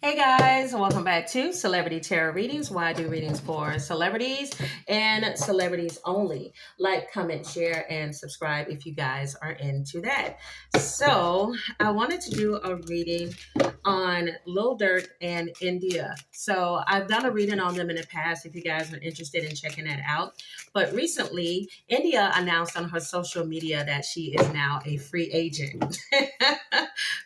Hey guys, welcome back to Celebrity Tarot Readings, where I do readings for celebrities and celebrities only. Like, comment, share, and subscribe if you guys are into that. So, I wanted to do a reading on Lil Durk and India. So, I've done a reading on them in the past if you guys are interested in checking that out. But recently, India announced on her social media that she is now a free agent.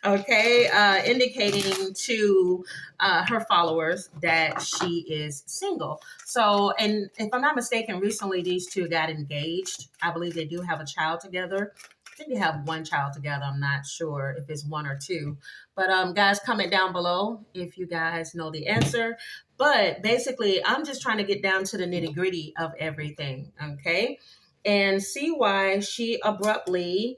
Okay, indicating to her followers that she is single. So, and if I'm not mistaken, recently these two got engaged. I believe they do have a child together. I think they have one child together. I'm not sure if it's one or two. But guys, comment down below if you guys know the answer. But basically, I'm just trying to get down to the nitty gritty of everything, okay? And see why she abruptly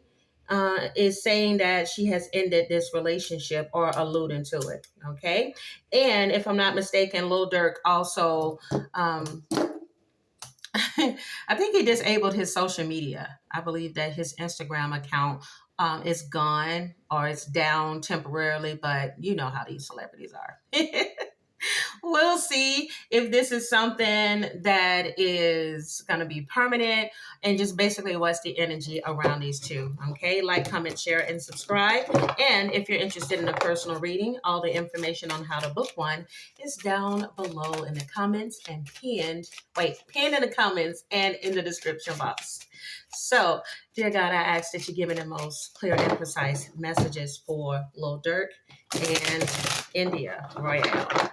is saying that she has ended this relationship or alluding to it, okay? And if I'm not mistaken, Lil Durk also, I think he disabled his social media. I believe that his Instagram account is gone or it's down temporarily, but you know how these celebrities are. We'll see if this is something that is going to be permanent and just basically what's the energy around these two. Okay, like, comment, share, and subscribe. And if you're interested in a personal reading, all the information on how to book one is down below in the comments and pinned in the comments and in the description box. So, dear God, I ask that you give me the most clear and precise messages for Lil Durk and India Royale.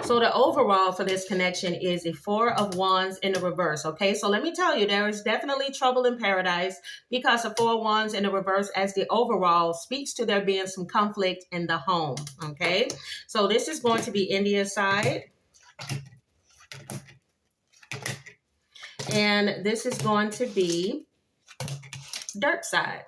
So the overall for this connection is a 4 of Wands in the reverse, okay? So let me tell you, there is definitely trouble in paradise because the 4 of Wands in the reverse as the overall speaks to there being some conflict in the home, okay? So this is going to be India's side. And this is going to be Durk's side.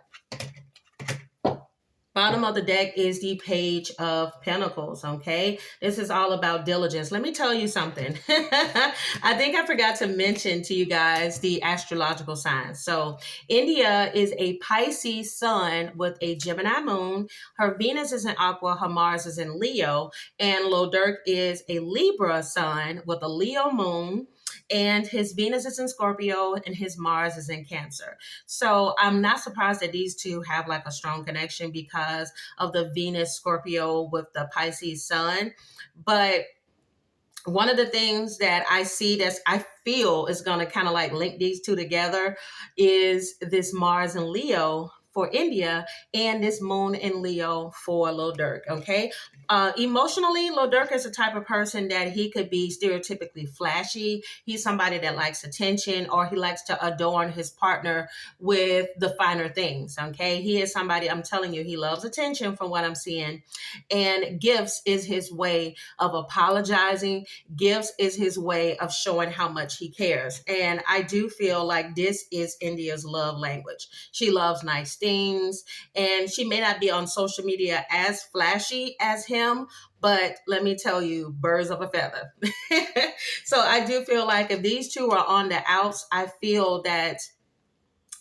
Bottom of the deck is the Page of Pentacles, okay? This is all about diligence. Let me tell you something. I think I forgot to mention to you guys the astrological signs. So India is a Pisces sun with a Gemini moon. Her Venus is in Aqua, her Mars is in Leo. And Lil Durk is a Libra sun with a Leo moon. And his Venus is in Scorpio and his Mars is in Cancer. So I'm not surprised that these two have like a strong connection because of the Venus Scorpio with the Pisces sun. But one of the things that I see I feel is going to kind of like link these two together is this Mars and Leo for India and this moon in Leo for Lil Durk, okay? Emotionally, Lil Durk is the type of person that he could be stereotypically flashy. He's somebody that likes attention or he likes to adorn his partner with the finer things, okay? He is somebody, I'm telling you, he loves attention from what I'm seeing. And gifts is his way of apologizing. Gifts is his way of showing how much he cares. And I do feel like this is India's love language. She loves nice things, and she may not be on social media as flashy as him, but let me tell you, birds of a feather. So I do feel like if these two are on the outs, I feel that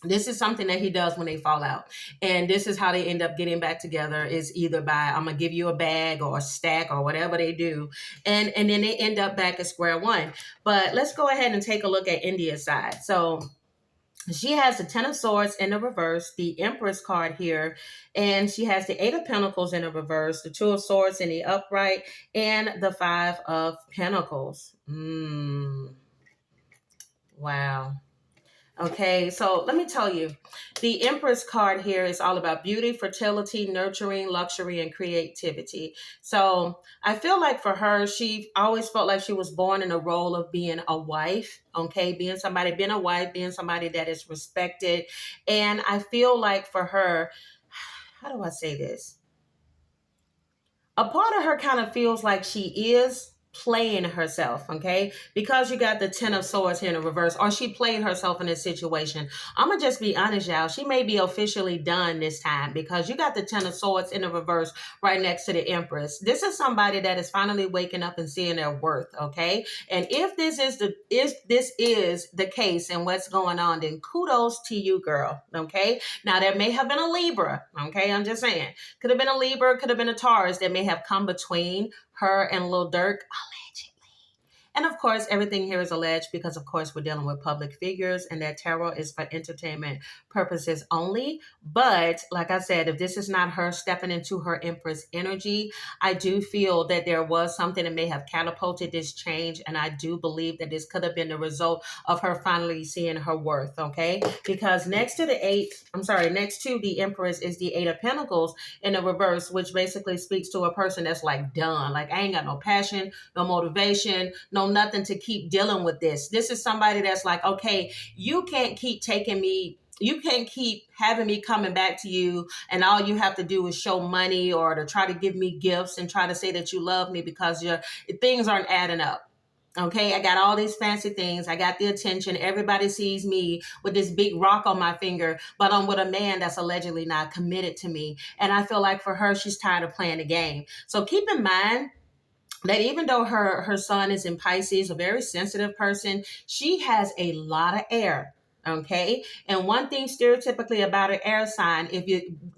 this is something that he does when they fall out. And this is how they end up getting back together is either by, I'm going to give you a bag or a stack or whatever they do. And then they end up back at square one. But let's go ahead and take a look at India's side. So she has the 10 of Swords in the reverse, the Empress card here, and she has the 8 of Pentacles in the reverse, the 2 of Swords in the upright, and the 5 of Pentacles. Wow. Okay, so let me tell you, the Empress card here is all about beauty, fertility, nurturing, luxury, and creativity. So I feel like for her, she always felt like she was born in the role of being a wife, okay, being a wife, being somebody that is respected. And I feel like for her, how do I say this? A part of her kind of feels like she is playing herself, okay? Because you got the 10 of swords here in the reverse, or she played herself in this situation. I'm gonna just be honest, y'all. She may be officially done this time because you got the 10 of swords in the reverse right next to the Empress. This is somebody that is finally waking up and seeing their worth, okay? And if this is the case and what's going on, then kudos to you, girl, okay? Now, there may have been a Libra, okay? I'm just saying. Could have been a Libra, could have been a Taurus that may have come between her and Lil Durk, allegedly. And of course, everything here is alleged because, of course, we're dealing with public figures and that tarot is for entertainment purposes only. But like I said, if this is not her stepping into her Empress energy, I do feel that there was something that may have catapulted this change. And I do believe that this could have been the result of her finally seeing her worth, okay? Because next to the Empress is the Eight of Pentacles in the reverse, which basically speaks to a person that's like done. Like, I ain't got no passion, no motivation, no nothing to keep dealing with this. This is somebody that's like, okay, you can't keep having me coming back to you and all you have to do is show money or to try to give me gifts and try to say that you love me because things aren't adding up. Okay, I got all these fancy things. I got the attention. Everybody sees me with this big rock on my finger, but I'm with a man that's allegedly not committed to me. And I feel like for her, she's tired of playing the game. So keep in mind that even though her son is in Pisces, a very sensitive person, she has a lot of air. Okay. And one thing stereotypically about an air sign,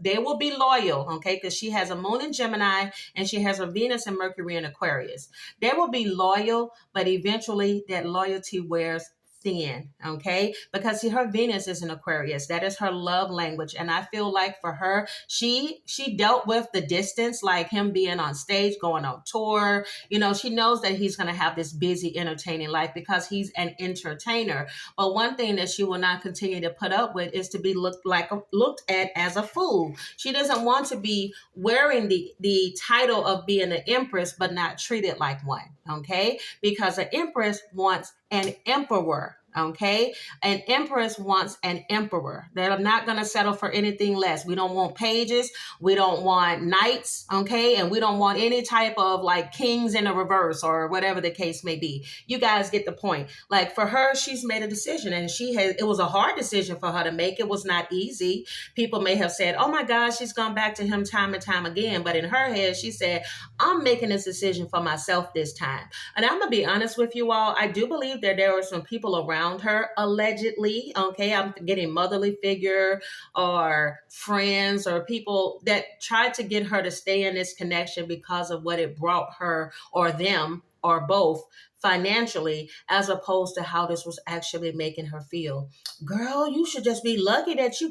they will be loyal. Okay. Because she has a moon in Gemini and she has a Venus and Mercury in Aquarius. They will be loyal, but eventually that loyalty wears thin, okay? Because see, her Venus is in Aquarius. That is her love language. And I feel like for her, she dealt with the distance, like him being on stage, going on tour. You know, she knows that he's going to have this busy, entertaining life because he's an entertainer. But one thing that she will not continue to put up with is to be looked at as a fool. She doesn't want to be wearing the title of being an empress, but not treated like one, okay? Because an empress wants an emperor, okay? An empress wants an emperor. They're not going to settle for anything less. We don't want pages. We don't want knights, okay? And we don't want any type of like kings in a reverse or whatever the case may be. You guys get the point. Like for her, she's made a decision and it was a hard decision for her to make. It was not easy. People may have said, oh my God, she's gone back to him time and time again. But in her head, she said, I'm making this decision for myself this time. And I'm going to be honest with you all. I do believe that there were some people around her, allegedly, okay? I'm getting motherly figure or friends or people that tried to get her to stay in this connection because of what it brought her or them or both financially, as opposed to how this was actually making her feel. Girl, you should just be lucky that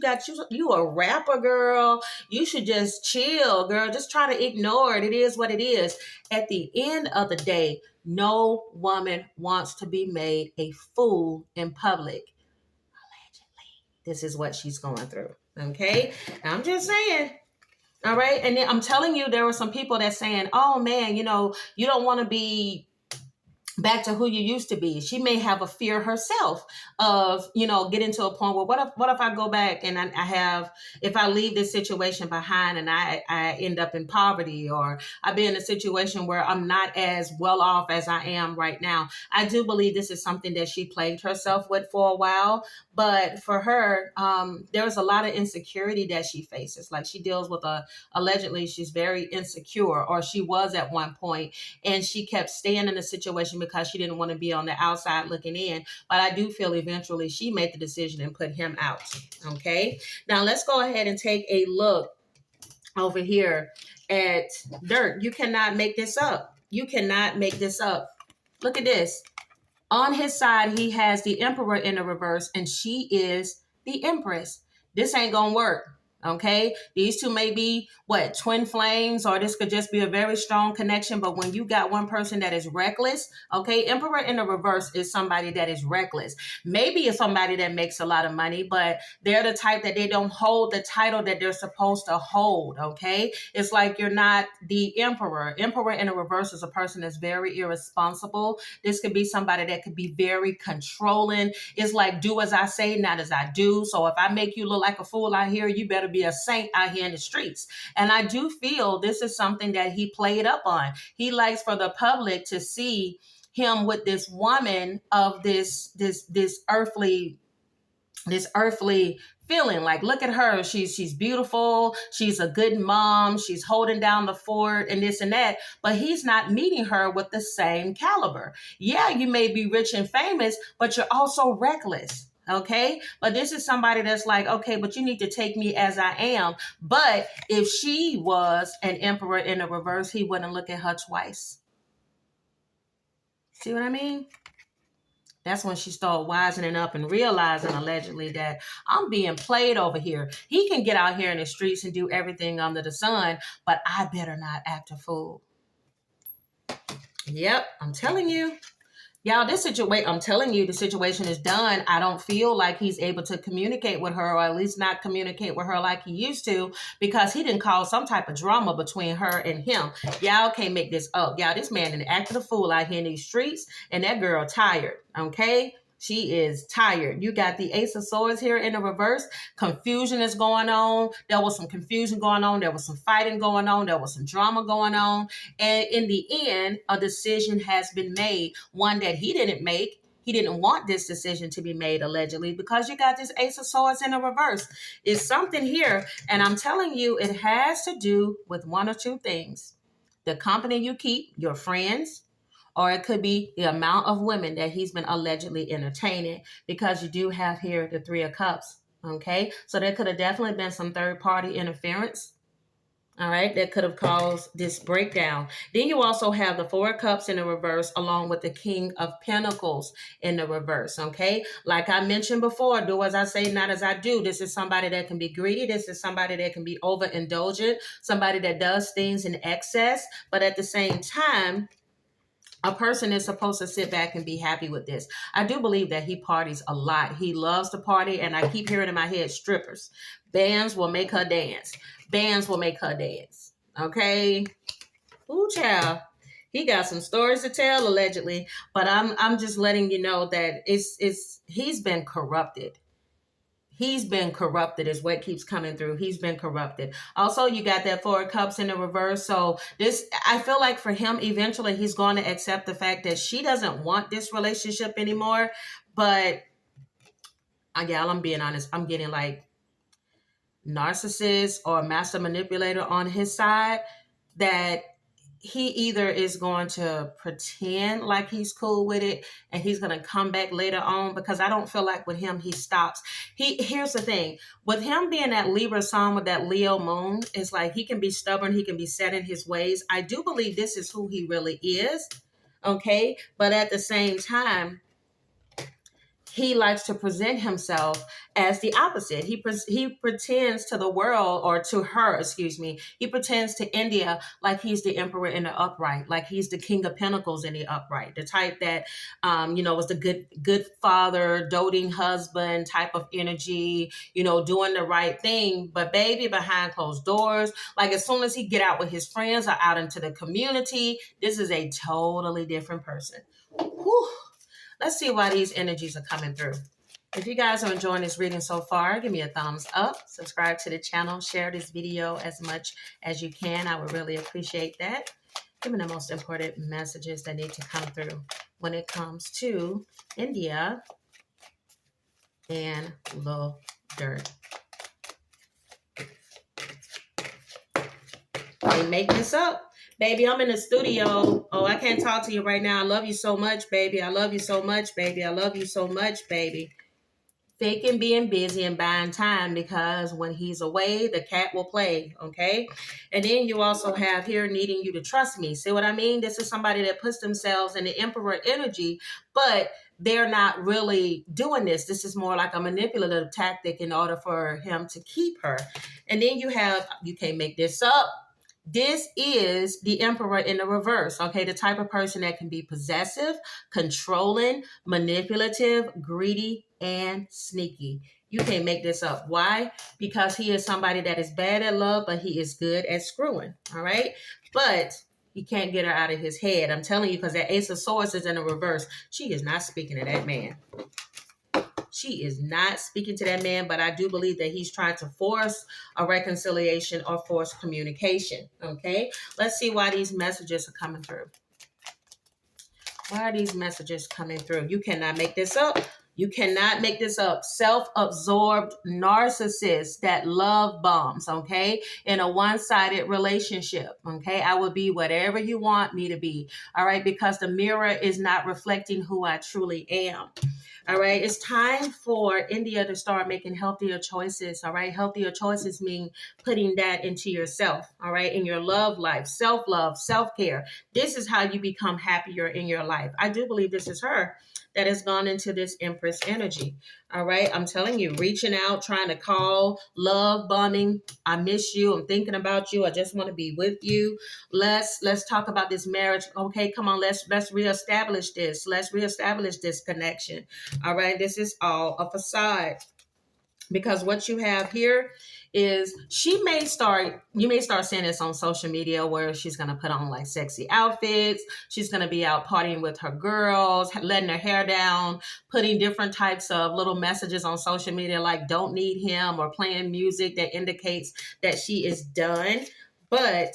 you a rapper, girl. You should just chill, girl. Just try to ignore it. It is what it is. At the end of the day, no woman wants to be made a fool in public. Allegedly. This is what she's going through. Okay? I'm just saying. All right. And then I'm telling you, there were some people that saying, oh man, you don't want to be back to who you used to be. She may have a fear herself of, getting to a point where what if I go back and if I leave this situation behind and I end up in poverty, or I be in a situation where I'm not as well off as I am right now. I do believe this is something that she plagued herself with for a while. But for her, there was a lot of insecurity that she faces. Like she deals with allegedly she's very insecure, or she was at one point, and she kept staying in a situation because she didn't want to be on the outside looking in. But I do feel eventually she made the decision and put him out. Okay. Now let's go ahead and take a look over here at Durk. You cannot make this up. You cannot make this up. Look at this. On his side, he has the Emperor in the reverse, and she is the Empress. This ain't gonna work. Okay, these two may be twin flames, or this could just be a very strong connection. But when you got one person that is reckless, okay, Emperor in the reverse is somebody that is reckless. Maybe it's somebody that makes a lot of money, but they're the type that they don't hold the title that they're supposed to hold. Okay, it's like you're not the Emperor. Emperor in the reverse is a person that's very irresponsible. This could be somebody that could be very controlling. It's like do as I say, not as I do. So if I make you look like a fool out here, you better be a saint out here in the streets. And I do feel this is something that he played up on. He likes for the public to see him with this woman of this earthly feeling. Like, look at her, she's beautiful, she's a good mom, she's holding down the fort and this and that, but he's not meeting her with the same caliber. Yeah, you may be rich and famous, but you're also reckless. Okay, but this is somebody that's like, okay, but you need to take me as I am. But if she was an emperor in the reverse, he wouldn't look at her twice. See what I mean? That's when she started wisening up and realizing, allegedly, that I'm being played over here. He can get out here in the streets and do everything under the sun, but I better not act a fool. Yep, I'm telling you. Y'all, I'm telling you, the situation is done. I don't feel like he's able to communicate with her, or at least not communicate with her like he used to, because he didn't cause some type of drama between her and him. Y'all can't make this up. Y'all, this man done acted a fool out here in these streets, and that girl tired, okay? She is tired. You got the Ace of Swords here in the reverse. Confusion is going on. There was some confusion going on. There was some fighting going on. There was some drama going on. And in the end, a decision has been made. One that he didn't make. He didn't want this decision to be made, allegedly, because you got this Ace of Swords in the reverse. It's something here. And I'm telling you, it has to do with one or two things. The company you keep, your friends, or it could be the amount of women that he's been allegedly entertaining, because you do have here the Three of Cups, okay? So there could have definitely been some third-party interference, all right, that could have caused this breakdown. Then you also have the Four of Cups in the reverse, along with the King of Pentacles in the reverse, okay? Like I mentioned before, do as I say, not as I do. This is somebody that can be greedy. This is somebody that can be overindulgent, somebody that does things in excess, but at the same time, a person is supposed to sit back and be happy with this. I do believe that he parties a lot. He loves to party, and I keep hearing in my head, strippers. Bands will make her dance. Bands will make her dance. Okay? Ooh, child. He got some stories to tell, allegedly, but I'm just letting you know that he's been corrupted. He's been corrupted is what keeps coming through. He's been corrupted. Also, you got that Four of Cups in the reverse. So this, I feel like for him, eventually he's going to accept the fact that she doesn't want this relationship anymore. But y'all, I'm being honest. I'm getting like narcissist or master manipulator on his side, that he either is going to pretend like he's cool with it and he's going to come back later on, because I don't feel like with him, he stops. Here's the thing with him being that Libra sun with that Leo moon, it's like he can be stubborn. He can be set in his ways. I do believe this is who he really is. Okay. But at the same time, he likes to present himself as the opposite. He pretends to the world, or to her, excuse me. He pretends to India like he's the emperor in the upright, like he's the King of Pentacles in the upright, the type that, was the good father, doting husband type of energy, doing the right thing. But baby, behind closed doors, like as soon as he get out with his friends or out into the community, this is a totally different person. Whew. Let's see why these energies are coming through. If you guys are enjoying this reading so far, give me a thumbs up, subscribe to the channel, share this video as much as you can. I would really appreciate that. Give me the most important messages that need to come through when it comes to India and Lil Durk. They make this up. Baby, I'm in the studio. Oh, I can't talk to you right now. I love you so much, baby. I love you so much, baby. I love you so much, baby. Faking being busy and buying time, because when he's away, the cat will play, okay? And then you also have here needing you to trust me. See what I mean? This is somebody that puts themselves in the emperor energy, but they're not really doing this. This is more like a manipulative tactic in order for him to keep her. And then you can't make this up. This is the emperor in the reverse, okay? The type of person that can be possessive, controlling, manipulative, greedy, and sneaky. You can't make this up. Why? Because he is somebody that is bad at love, but he is good at screwing, all right? But he can't get her out of his head. I'm telling you, because that Ace of Swords is in the reverse. She is not speaking to that man. She is not speaking to that man, but I do believe that he's trying to force a reconciliation or force communication. Okay, let's see why these messages are coming through. Why are these messages coming through? You cannot make this up. You cannot make this up. Self-absorbed narcissists that love bombs, okay? In a one-sided relationship, okay? I will be whatever you want me to be, all right? Because the mirror is not reflecting who I truly am. All right, it's time for India to start making healthier choices. All right, healthier choices mean putting that into yourself. All right, in your love life, self-love, self-care. This is how you become happier in your life. I do believe this is her that has gone into this Empress energy. All right, I'm telling you, reaching out, trying to call, love bombing. I miss you. I'm thinking about you. I just want to be with you. Let's talk about this marriage. Okay, come on, let's reestablish this. Let's reestablish this connection. All right, this is all a facade. Because what you have here is you may start seeing this on social media where she's going to put on like sexy outfits. She's going to be out partying with her girls, letting her hair down, putting different types of little messages on social media like don't need him, or playing music that indicates that she is done. But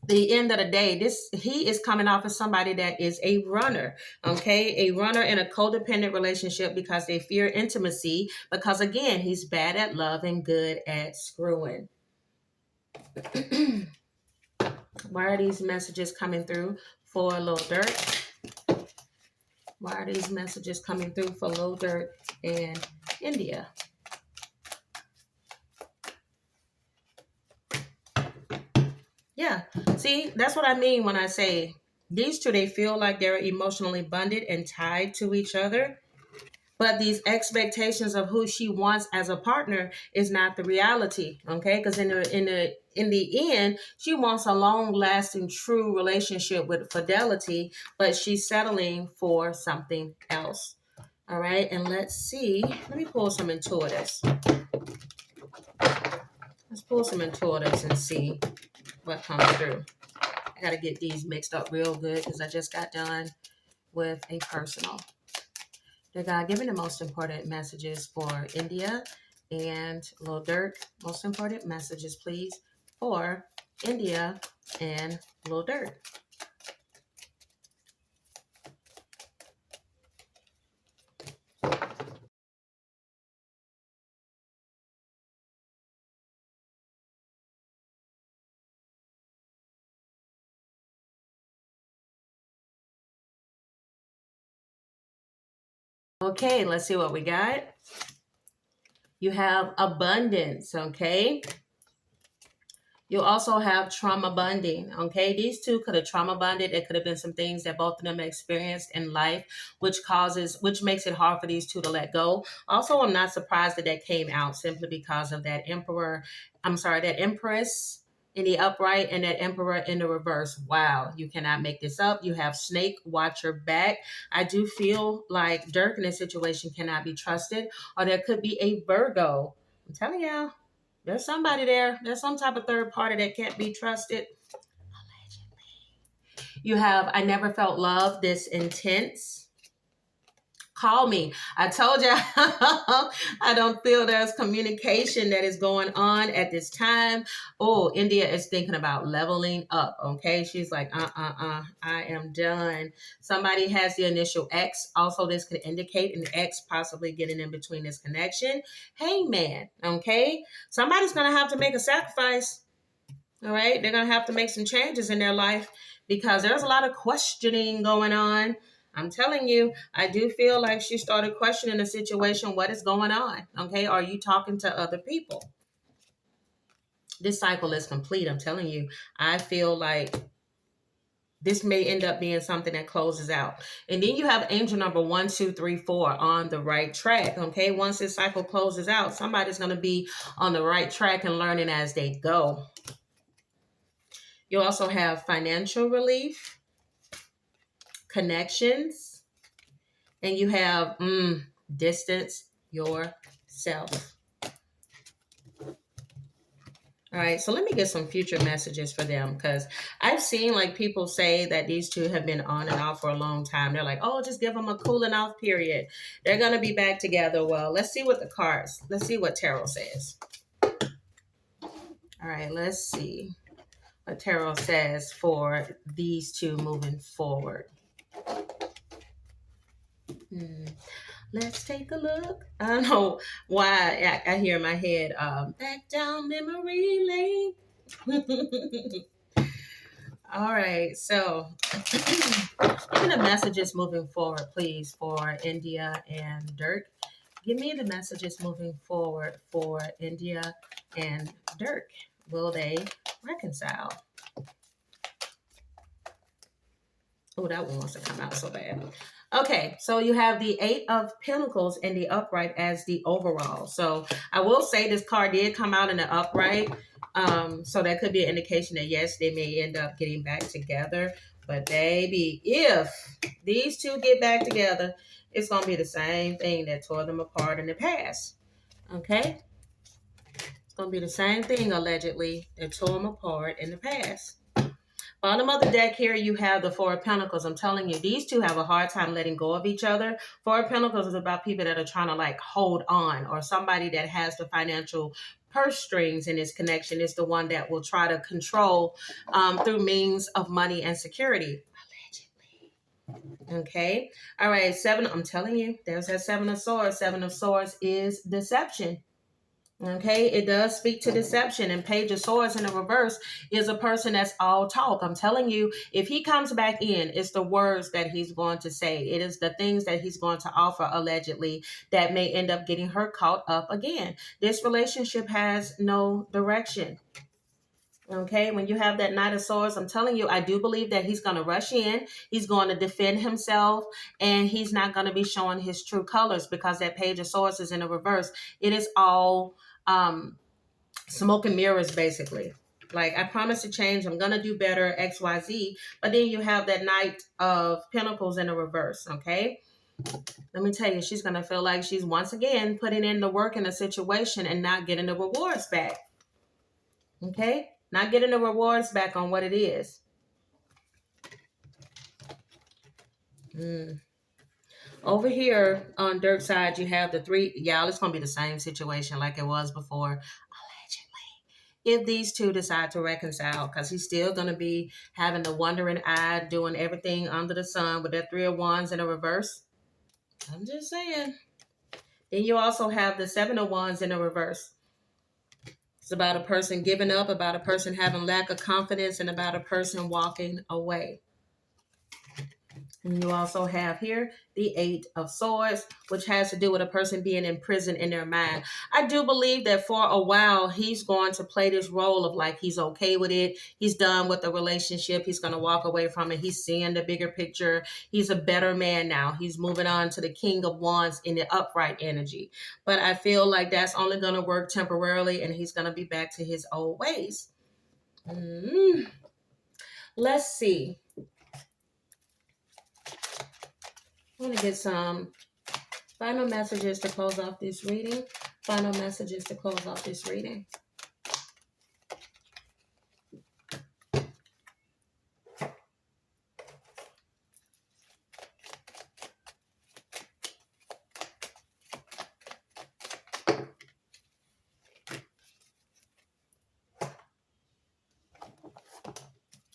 the end of the day, he is coming off as somebody that is a runner, okay? A runner in a codependent relationship because they fear intimacy, because again, he's bad at love and good at screwing. Why are these messages coming through for Lil Durk? Why are these messages coming through for Lil Durk and India? Yeah, see, that's what I mean when I say these two, they feel like they're emotionally bonded and tied to each other. But these expectations of who she wants as a partner is not the reality, okay? Because in the end, she wants a long-lasting, true relationship with fidelity, but she's settling for something else. All right, and let's see. Let me pull some intuitives. Let's pull some intuitives and see what comes through. I got to get these mixed up real good because I just got done with a personal. Dear God, give me the most important messages for India and Lil Durk. Most important messages, please, for India and Lil Durk. Okay, let's see what we got. You have abundance, okay? You also have trauma bonding, okay? These two could have trauma bonded. It could have been some things that both of them experienced in life, which makes it hard for these two to let go. Also, I'm not surprised that came out simply because of that Empress in the upright and that Emperor in the reverse. Wow, you cannot make this up. You have Snake, watch your back. I do feel like Durk in this situation cannot be trusted, or there could be a Virgo. I'm telling y'all. There's somebody there. There's some type of third party that can't be trusted. You have I never felt love this intense. Call me. I told you I don't feel there's communication that is going on at this time. Oh, India is thinking about leveling up. Okay. She's like, I am done. Somebody has the initial X. Also, this could indicate an X possibly getting in between this connection. Hey, man. Okay. Somebody's going to have to make a sacrifice. All right. They're going to have to make some changes in their life because there's a lot of questioning going on. I'm telling you, I do feel like she started questioning the situation. What is going on? Okay. Are you talking to other people? This cycle is complete. I'm telling you, I feel like this may end up being something that closes out. And then you have angel number 1, 2, 3, 4 on the right track. Okay. Once this cycle closes out, somebody's going to be on the right track and learning as they go. You also have financial relief, connections, and you have distance yourself. All right, so let me get some future messages for them, because I've seen like people say that these two have been on and off for a long time. They're like, oh, just give them a cooling off period. They're going to be back together. Well, let's see what the cards, let's see what tarot says. All right, let's see what tarot says for these two moving forward. Let's take a look. I don't know why I hear in my head, back down memory lane. All right, so give me the messages moving forward, please, for India and Durk. Give me the messages moving forward for India and Durk. Will they reconcile? Oh, that one wants to come out so bad. Okay, so you have the 8 of Pentacles in the upright as the overall. So I will say this card did come out in the upright. So that could be an indication that, yes, they may end up getting back together. But baby, if these two get back together, it's going to be the same thing that tore them apart in the past. Okay? It's going to be the same thing, allegedly, that tore them apart in the past. Bottom of the deck here, you have the 4 of Pentacles. I'm telling you, these two have a hard time letting go of each other. 4 of Pentacles is about people that are trying to like hold on, or somebody that has the financial purse strings in this connection is the one that will try to control through means of money and security. Allegedly. Okay. All right. 7. I'm telling you, there's that 7 of Swords. 7 of Swords is deception. Okay, it does speak to deception, and Page of Swords in the reverse is a person that's all talk. I'm telling you, if he comes back in, it's the words that he's going to say. It is the things that he's going to offer, allegedly, that may end up getting her caught up again. This relationship has no direction. Okay, when you have that Knight of Swords, I'm telling you, I do believe that he's going to rush in. He's going to defend himself, and he's not going to be showing his true colors, because that Page of Swords is in the reverse. It is all smoke and mirrors, basically. Like, I promise to change, I'm gonna do better, XYZ. But then you have that Knight of Pentacles in the reverse. Okay, let me tell you, she's gonna feel like she's once again putting in the work in a situation and not getting the rewards back. Okay, not getting the rewards back on what it is. Over here on Durk's side, you have the 3. Y'all, it's going to be the same situation like it was before, allegedly. If these two decide to reconcile, because he's still going to be having the wandering eye, doing everything under the sun with that 3 of Wands in a reverse. I'm just saying. Then you also have the 7 of Wands in a reverse. It's about a person giving up, about a person having lack of confidence, and about a person walking away. And you also have here the 8 of Swords, which has to do with a person being in prison in their mind. I do believe that for a while, he's going to play this role of like he's okay with it. He's done with the relationship. He's going to walk away from it. He's seeing the bigger picture. He's a better man now. He's moving on to the King of Wands in the upright energy. But I feel like that's only going to work temporarily, and he's going to be back to his old ways. Let's see. I want to get some final messages to close off this reading. Final messages to close off this reading.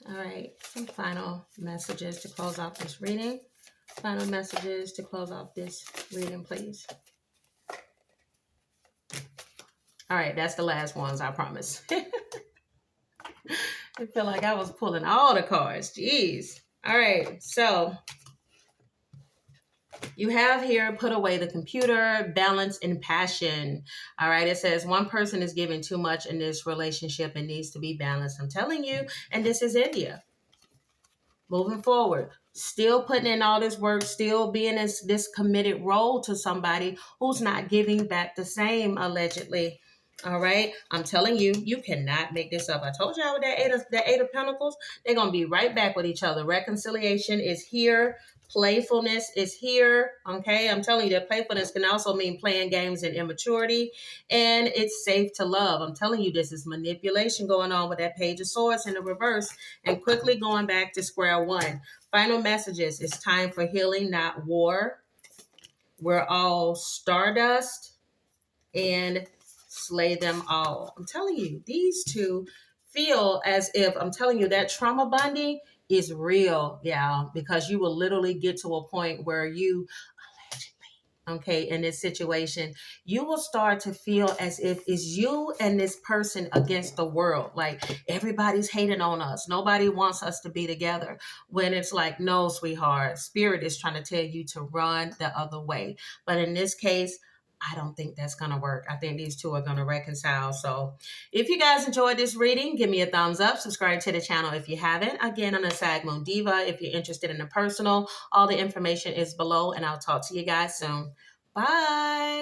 All right, some final messages to close off this reading. Final messages to close off this reading, please. All right, that's the last ones, I promise. I feel like I was pulling all the cards. Jeez. All right, so you have here, put away the computer, balance and passion. All right, it says one person is giving too much in this relationship and needs to be balanced. I'm telling you, and this is India. Moving forward, still putting in all this work, still being in this committed role to somebody who's not giving back the same, allegedly. All right, I'm telling you, you cannot make this up. I told y'all with that eight of Pentacles, they're gonna be right back with each other. Reconciliation is here. Playfulness is here. Okay. I'm telling you that playfulness can also mean playing games and immaturity. And it's safe to love. I'm telling you, this is manipulation going on with that Page of Swords in the reverse and quickly going back to square one. Final messages. It's time for healing, not war. We're all stardust and slay them all. I'm telling you, these two feel as if, I'm telling you, that trauma bonding is real, y'all, because you will literally get to a point where you, okay, in this situation, you will start to feel as if it's you and this person against the world. Like everybody's hating on us. Nobody wants us to be together. When it's like, no, sweetheart, spirit is trying to tell you to run the other way. But in this case, I don't think that's going to work. I think these two are going to reconcile. So if you guys enjoyed this reading, give me a thumbs up. Subscribe to the channel if you haven't. Again, I'm the Sag Moon Diva. If you're interested in the personal, all the information is below, and I'll talk to you guys soon. Bye.